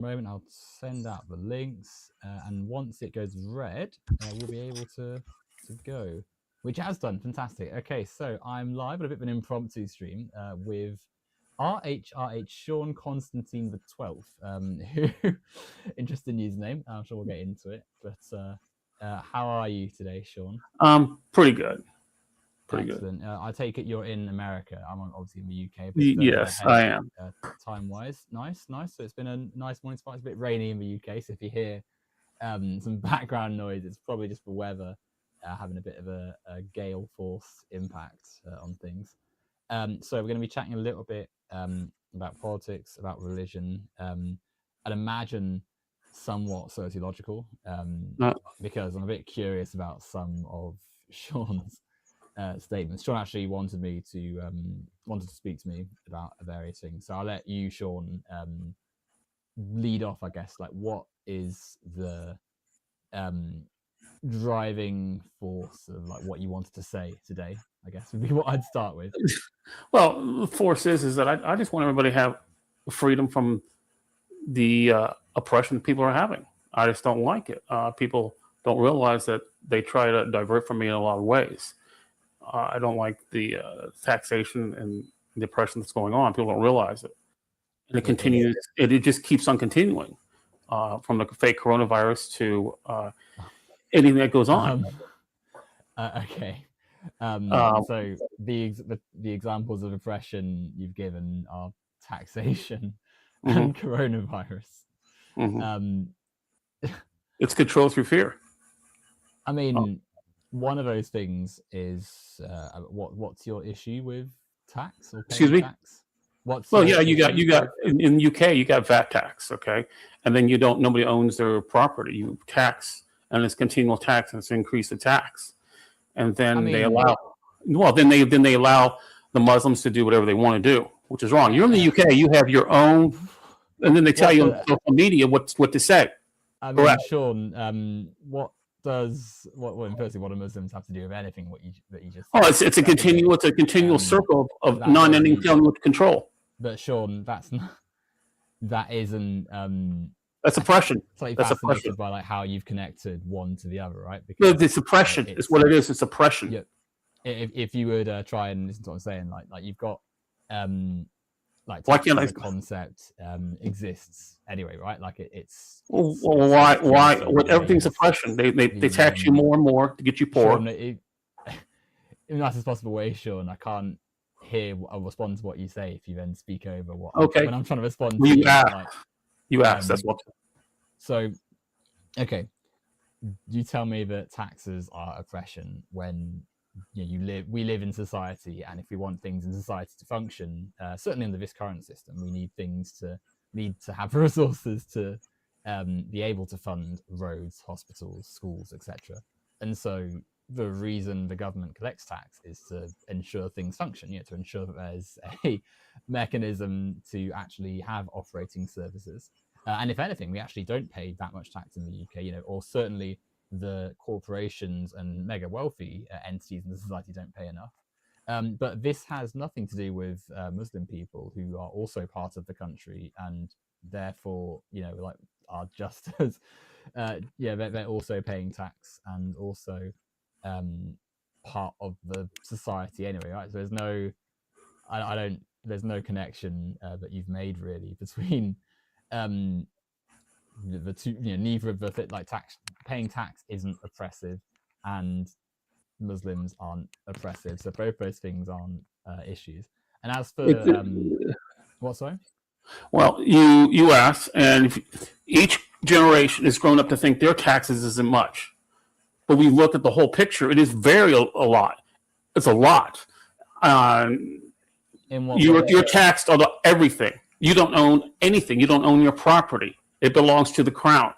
moment. I'll send out the links, and once it goes red, we'll be able to go, which has done. Fantastic. Okay, so I'm live at a bit of an impromptu stream with RHRH Shawn Constantine XII, who interesting username. I'm sure we'll get into it. But how are you today, Shawn? Pretty good. Excellent. I take it you're in America. I'm obviously in the UK. But yes, I am. Time-wise, nice. So it's been a nice morning. It's a bit rainy in the UK, so if you hear some background noise, it's probably just the weather having a bit of a gale force impact on things. So we're going to be chatting a little bit about politics, about religion. I'd imagine somewhat sociological, because I'm a bit curious about some of Shawn's statements. Shawn actually wanted to speak to me about various things, so I'll let you, Shawn, lead off. I guess, like, what is the driving force of like what you wanted to say today? I guess would be what I'd start with. Well, the force is that I just want everybody to have freedom from the oppression people are having. I just don't like it. People don't realize that they try to divert from me in a lot of ways. I don't like the taxation and the oppression that's going on. People don't realize it. And it continues. It just keeps on continuing, from the fake coronavirus to anything that goes on. Okay. So the examples of oppression you've given are taxation and coronavirus. It's control through fear. I mean, one of those things is what's your issue with tax? Or Excuse me? Tax? You got in the UK you got VAT tax, okay, and then nobody owns their property. You tax, and it's continual tax, and it's increase the tax, and then they allow the Muslims to do whatever they want to do, which is wrong. You're in the UK, you have your own, and then they tell you on social media what to say. I mean, Shawn, what do Muslims have to do with anything that you just said? It's a continual circle of non-ending telling what to control. But Shawn, that isn't that's oppression. That's oppression by like how you've connected one to the other, right? Because it's oppression. It's what it is. It's oppression. Yeah. If you would try and listen to what I'm saying, like you've got why can't the concept exists anyway, right? Like it's why everything's oppression. They tax you more and more to get you poor. Shawn, in the nicest possible way, Shawn, I can't hear or respond to what you say if you then speak over what. Okay. When I'm trying to respond to you asked. That's what. So, okay, you tell me that taxes are oppression when we live in society, and if we want things in society to function, certainly under this current system, we need to have resources to be able to fund roads, hospitals, schools, etc. And so the reason the government collects tax is to ensure things function, to ensure that there's a mechanism to actually have operating services. And if anything, we actually don't pay that much tax in the UK, or certainly the corporations and mega wealthy entities in the society don't pay enough. But this has nothing to do with Muslim people who are also part of the country and therefore, are just as, they're also paying tax and also part of the society anyway, right? So there's no, there's no connection that you've made really between the two. Neither of the paying tax isn't oppressive, and Muslims aren't oppressive. So both those things aren't issues. And as for what? Sorry. Well, you asked, and each generation has grown up to think their taxes isn't much. But we look at the whole picture; it is a lot. It's a lot. You're taxed on everything. You don't own anything. You don't own your property. It belongs to the crown.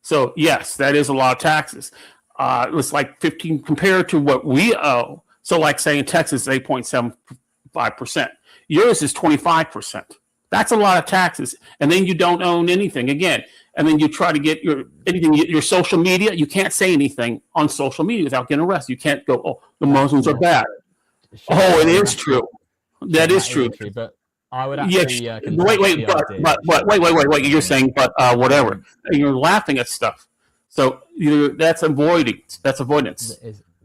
So yes, that is a lot of taxes. It's like 15 compared to what we owe. So like say in Texas, 8.75%. Yours is 25%. That's a lot of taxes. And then you don't own anything again. And then you try to get your social media. You can't say anything on social media without getting arrested. You can't go, the Muslims are bad. It is true. That is true. But I would Yeah, actually wait, contest the idea. wait. You're saying, but whatever. You're laughing at stuff. So that's avoidance. That's avoidance.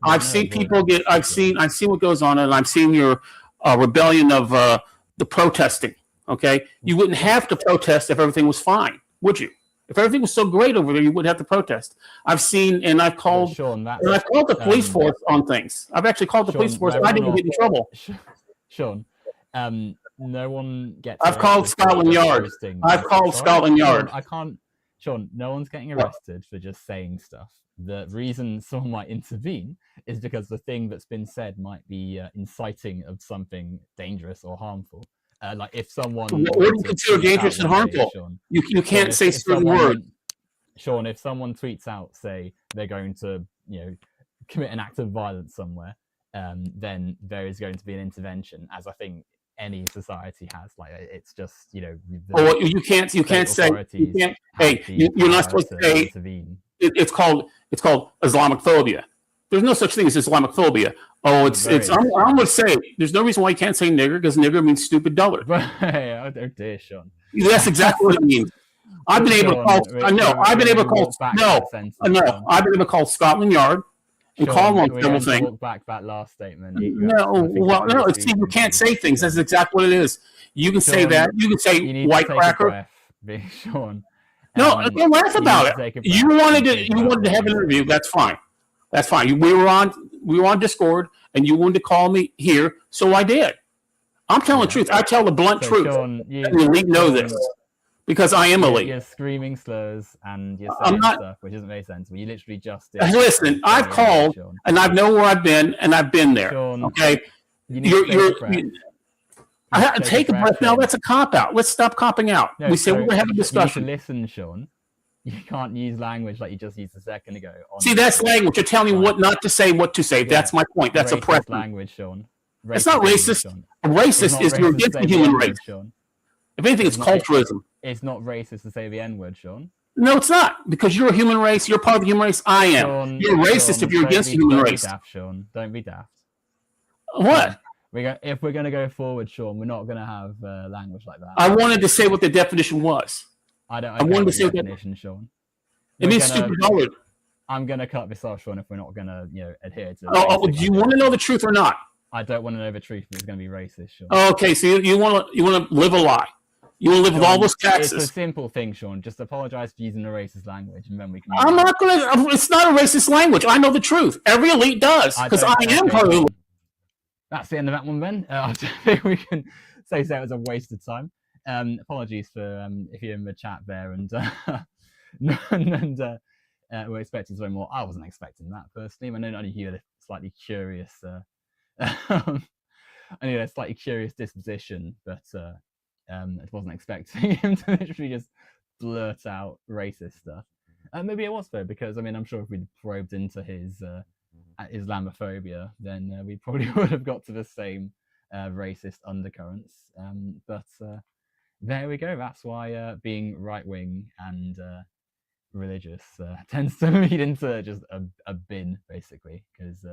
I've seen people get. I've seen what goes on, and I've seen your rebellion of the protesting. Okay, you wouldn't have to protest if everything was fine, would you? If everything was so great over there, you wouldn't have to protest. I've seen, and I've called, Sean, I've called the police force on things. I've actually called the police force, and I didn't get in trouble. Sean, no one gets. I've called Scotland Yard. I've called Scotland Yard. I can't. Sean, no one's getting arrested for just saying stuff. The reason someone might intervene is because the thing that's been said might be inciting of something dangerous or harmful. Like if someone, what do you consider dangerous and harmful? Sean, you can't say certain words. Sean, if someone tweets out, say they're going to, commit an act of violence somewhere, then there is going to be an intervention, as I think any society has. Like it's just, you can't say. Hey, you're not supposed to say. Intervene. It's called Islamophobia. There's no such thing as Islamophobia. Oh, I'm going to say there's no reason why you can't say nigger, because nigger means stupid dullard. Oh dear, Sean. That's exactly what it means. I've been able to call. I've been able to call Scotland Yard and call them on several things. Back that last statement. No. See, you can't say things. That's exactly what it is. You can say that. You can say white cracker. Sean. No, don't laugh about it. You wanted to have an interview. That's fine. That's fine. We were on Discord, and you wanted to call me here, so I did. I'm telling the truth. I tell the blunt truth. Sean, the elite know this because I am elite. You're screaming slurs and you're saying stuff which doesn't make sense. You literally just did. Listen, I've called, and I know where I've been, and I've been there. Sean, okay, take a breath now. That's a cop out. Let's stop copping out. We say we're going to have a discussion. You need to listen, Sean. You can't use language like you just used a second ago. See, that's language. You're telling me what not to say, what to say. That's my point. That's oppressive language, Sean. It's not racist. Racist is you're against the human race. Sean. If anything, it's culturalism. It's not racist to say the N-word, Sean. No, it's not, because you're a human race. You're part of the human race. I am. Sean, you're racist if you're against the human race. Don't be daft, Sean. Don't be daft. What? If we're going to go forward, Sean, we're not going to have language like that. I wanted to say what the definition was. I wanted to say the definition, Sean. It means stupid dullard. I'm going to cut this off, Sean, if we're not going to, adhere to. Do you want to know the truth or not? I don't want to know the truth. It's going to be racist, Sean. Okay, so you want to live a lie. You want to live with all those taxes. It's a simple thing, Sean. Just apologize for using a racist language, and then we can. I'm not going to. It's not a racist language. I know the truth. Every elite does, because I am part of the elite. That's the end of that one, Ben. I think we can say so. It was a waste of time. Apologies for if you're in the chat there and we're expecting something more. I wasn't expecting that personally. I know only you had a slightly curious, I knew a slightly curious disposition, but I wasn't expecting him to literally just blurt out racist stuff. Maybe it was though, because I'm sure if we'd probed into his Islamophobia, then we probably would have got to the same racist undercurrents. But there we go. That's why being right wing and religious tends to lead into just a bin, basically. Because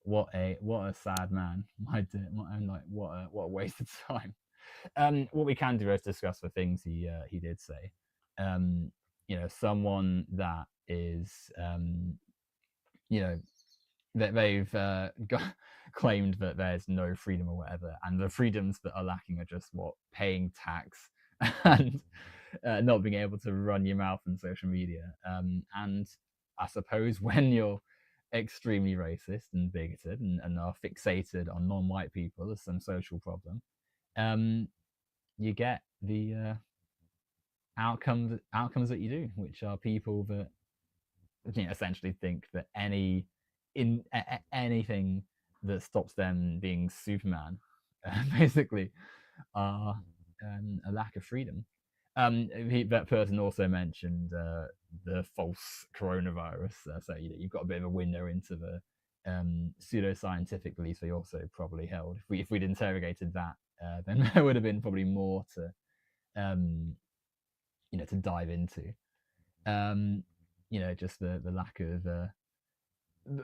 what a sad man! What a waste of time. What we can do is discuss the things he did say. Someone that is that they've claimed that there's no freedom or whatever, and the freedoms that are lacking are just paying tax and not being able to run your mouth on social media. And I suppose when you're extremely racist and bigoted and are fixated on non-white people as some social problem, you get the outcomes that you do, which are people that essentially think that anything that stops them being Superman basically are a lack of freedom. That person also mentioned the false coronavirus, so you've got a bit of a window into the pseudoscientific beliefs they also probably held. If we'd interrogated that, then there would have been probably more to to dive into. Just the lack of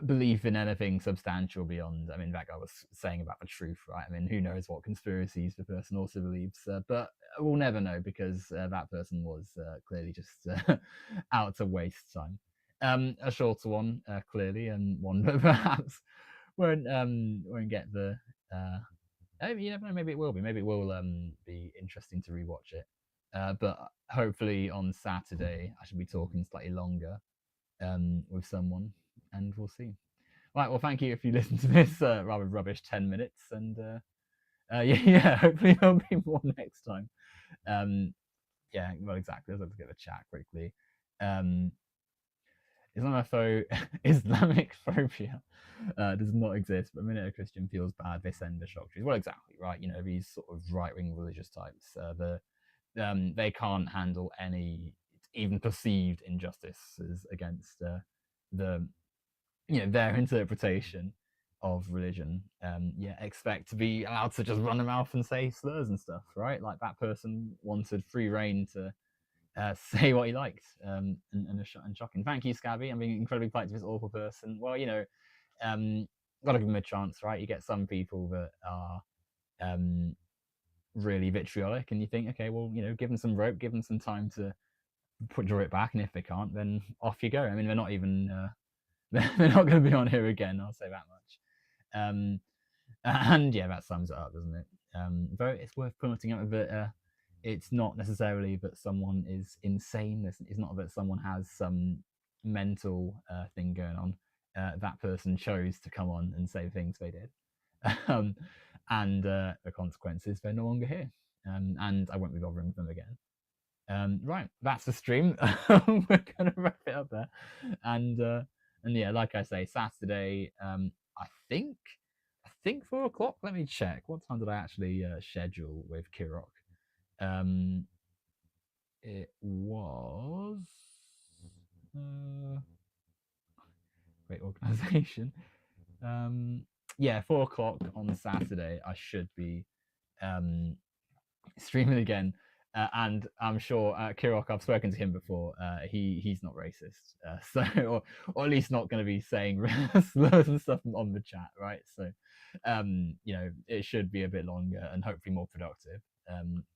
belief in anything substantial beyond. I mean, that guy was saying about the truth, right? I mean, who knows what conspiracies the person also believes, but we'll never know because that person was clearly just out to waste time. A shorter one, clearly, and one that perhaps won't get the. You never know. Maybe it will be. Maybe it will be interesting to rewatch it. But hopefully on Saturday I should be talking slightly longer with someone, and we'll see. Right. Well, thank you if you listen to this rather rubbish 10 minutes, and yeah, hopefully there'll be more next time. Yeah, well, exactly. Let's get the chat quickly. Islamic phobia does not exist, but the minute a Christian feels bad, they send the shock trees. Well, exactly, right. You know, these sort of right-wing religious types, they can't handle any even perceived injustices against the their interpretation of religion. Yeah, expect to be allowed to just run their mouth and say slurs and stuff, right? Like that person wanted free reign to say what he liked, and shocking. Thank you, Scabby. I'm being incredibly polite to this awful person. Well, gotta give him a chance, right? You get some people that are really vitriolic, and you think, okay, well, give them some rope, give them some time to draw it back, and if they can't, then off you go. I mean, they're not even they're not going to be on here again. I'll say that much. And yeah, that sums it up, doesn't it? Though it's worth pointing out that it's not necessarily that someone is insane. It's not that someone has some mental thing going on. That person chose to come on and say things they did. And the consequences, they're no longer here. And I won't be bothering with them again. Right, that's the stream. We're going to wrap it up there. And yeah, like I say, Saturday, I think 4 o'clock. Let me check. What time did I actually schedule with Kirok? It was great organization. Yeah, 4 o'clock on Saturday. I should be streaming again. And I'm sure Kirok, I've spoken to him before. He's not racist, so or at least not going to be saying slurs and stuff on the chat, right? So, it should be a bit longer and hopefully more productive.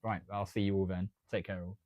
Right, I'll see you all then. Take care, all.